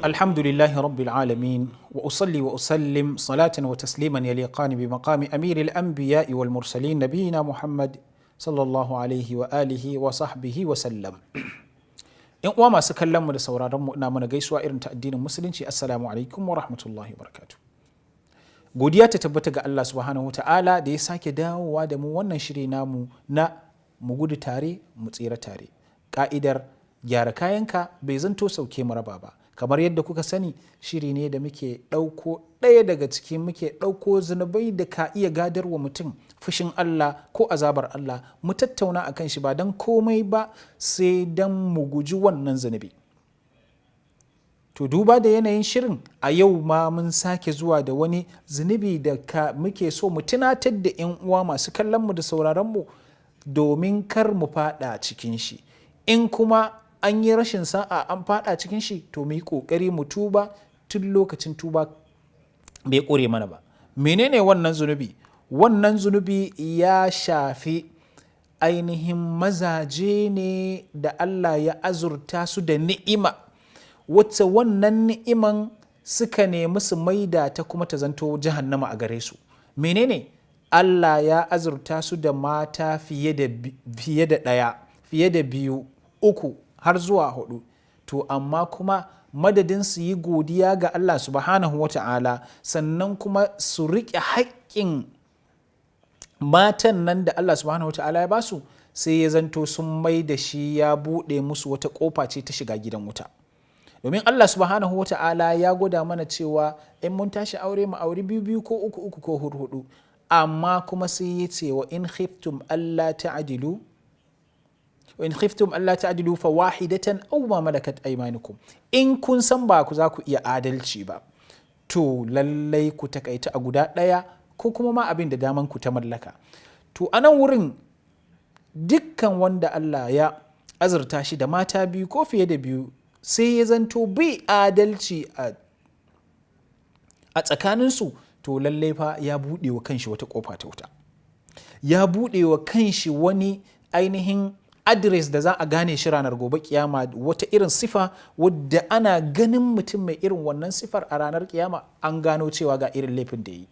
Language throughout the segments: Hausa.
الحمد لله رب العالمين وأصلي وأسلم صلاة وتسليما يليقان بمقام أمير الأنبياء والمرسلين نبينا محمد صلى الله عليه وآله وصحبه وسلم. ‘Yan uwa masu kallon mu da sauraron mu ina mana gaisuwa irin ta addinin musulunci, assalamu alaikum wa rahmatullahi wa barakatuh. Godiya ta tabbata ga Allah subhanahu wa ta'ala da ya sake dawowa da mu wannan shiri namu na mu gudu tare mu tsira tare. Ka'idar gyara kayanka bai zanto sauke mu raba ba. Kamar yadda kuka sani, shiri ne da muke ɗauko ɗaya daga cikin muke ɗauko zunubai da ka iya gadarwa mutum fushin Allah ko azabar Allah, mu tattauna a kan shi ba don komai ba sai don mu guji wannan zunubi. To duba da yanayin shirin a yau ma mun sake zuwa da wani zunubi da muke so mu tunatar da 'yan uwa masu kallon mu da sauraron mu domin kar mu faɗa cikin shi. In kuma an yi rashin sa'a an fada cikin shi, to mu yi kokari mu tuba tun lokacin tuba bai ƙure mana ba. Menene wannan zunubi? Wannan zunubi ya shafi ainihin mazaje ne da Allah ya azurta su da ni'ima, wacce wannan ni'iman suka nemi su maida ta kuma ta zanto jahannama a gare su. Menene? Allah ya azurta su da mata fiye da ɗaya, fiye da biyu, uku, har zuwa 4. To amma kuma madadin su yi godiya ga Allah subhanahu wa ta'ala, sannan kuma su riƙe haƙƙin matan nan da Allah subhanahu wa ta'ala ya basu, sai ya zanto sun mai da shi ya buɗe musu wata ƙofa ce ta shiga gidan wuta. Domin Allah subhanahu wa ta'ala ya gwada mana cewa in mun tashi aure mu auri biyu ko uku ko hudu, amma kuma sai ya ce wa in khiftum alla ta'dilu wa in khiftum alla ta'dilu fa wahidatan aw ma malakat aymanukum. In kun san ba ku za ku iya adalci ba, to lallai ku takaita a guda ɗaya ko kuma ma abin da daman ku ta mallaka. To a nan wurin dukkan wanda Allah ya azurta shi da mata biyu ko fiye da biyu, sai ya zanto bai adalci a tsakaninsu, to lallai fa ya buɗe wa kanshi wata ƙofa ta wuta, ya buɗe wa kanshi wani ainihin adres da za a gane shi ranar gobe kiyama, wata irin sifa wadda ana ganin mutum mai irin wannan sifar a ranar kiyama an gano cewa ga irin laifin da yi.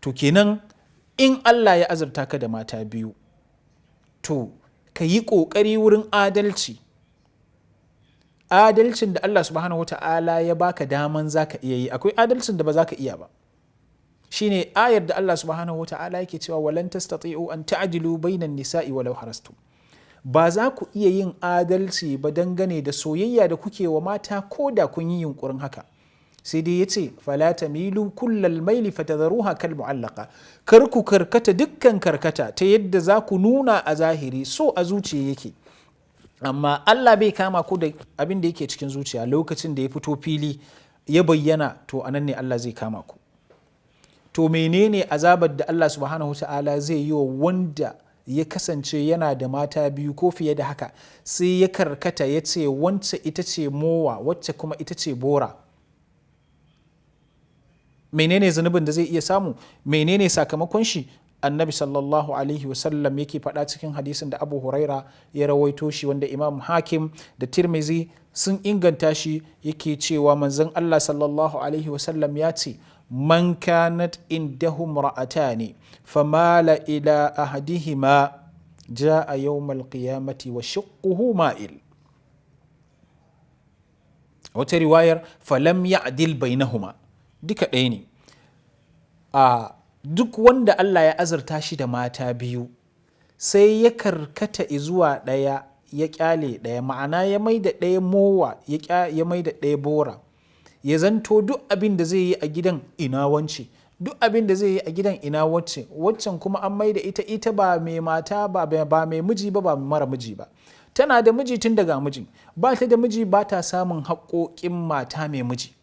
To kenan in Allah ya azurta ka da mata biyu, to ka yi ƙoƙari wurin adalci. Adalcin da Allah subhanahu wata'ala ya baka daman za ka iya yi, akwai adalcin da ba za ka iya ba. Shine ayar da Allah subhanahu wata'ala yake cewa walan tastati'u an ta'dilu bainan nisa'i walau harastum. Ba za ku iya yin adalci ba dangane da soyayya da kuke wa mata ko da kun yi yunkurin haka. Sai dai yace fala tamilu kullal maili fatadharuha kal mu'allaqa. Kar ku karkata dukkan karkata ta yadda za ku nuna a zahiri so a zuciya yake, amma Allah bai kama ku da abin da yake cikin zuciya. Lokacin da ya fito fili ya bayyana, to anan ne Allah zai kama ku. To menene azabar da Allah subhanahu ta'ala zai yi wa wanda ya kasance yana da mata biyu ko fiye da haka, sai ya karkata ya ce wacce ita ce mowa, wacce kuma ita ce bora? Menene zunubin da zai iya samu? Menene sakamakon shi? Annabi sallallahu alaihi wasallam yake faɗa cikin hadisin da Abu Huraira ya rawaito shi, wanda Imam Hakim da Tirmizi sun inganta shi, yake cewa manzon Allah sallallahu alaihi wasallam ya ce man kanat indahum ra'atani famala ila ahadihima jaa yawmal qiyamati wa shiqquhu ma'il. Wata riwayar falam ya'dil bainahuma, duka ɗaya ne. Duk wanda Allah ya azurta shi da mata biyu, sai ya karkata zuwa ɗaya ya kyale ɗaya, ma'ana ya mai da ɗaya mowa ya mai da ɗaya bora, ya zanto duk abin da zai yi a gidan ina wance, duk abin da zai yi a gidan ina wacce, waccan kuma an mai da ita ba mai mata ba mai miji ba mara miji ba. Tana da miji tun daga mijin, ba ta da miji ba ta samun haƙoƙin mata mai miji.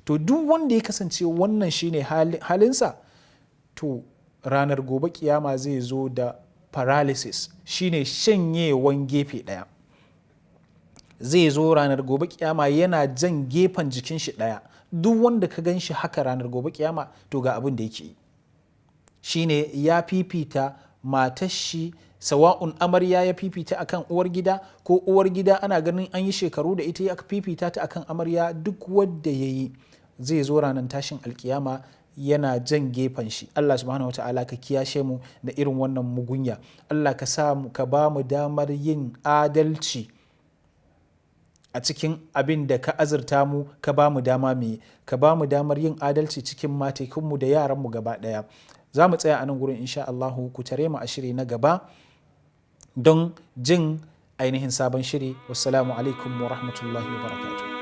To duk wanda ya kasance wannan shine halinsa, to ranar gobe kiyama zai zo da paralysis, shine shanyewan gefe ɗaya. Zai zo ranar gobe kiyama yana jan gefen jikin shi ɗaya. Duk wanda ka gan shi haka ranar gobe kiyama, to ga abin da yake yi shine ya fifita matar shi sawa'un amarya ya fifita akan uwar gida, ko uwar gida ana ganin an yi shekaru da ita ya fifita ta akan amarya, duk wadda ya yi zai zo ranar tashin alkiyama yana jan gefen shi. Allah subhanahu wa ta'ala ka kiyashe mu da irin wannan mugunya. Allah ka sa ka ba mu damar yin adalci a cikin abin da ka azurta mu, ka ba mu dama mu, ka ba mu damar yin adalci cikin matekunmu da yaranmu gaba ɗaya. Za mu tsaya a nan gurin insha Allahu, ku tare mu a shiri na gaba don jin ainihin sabon shiri. Wassalamu alaikum wa rahmatullahi wa barakatuh.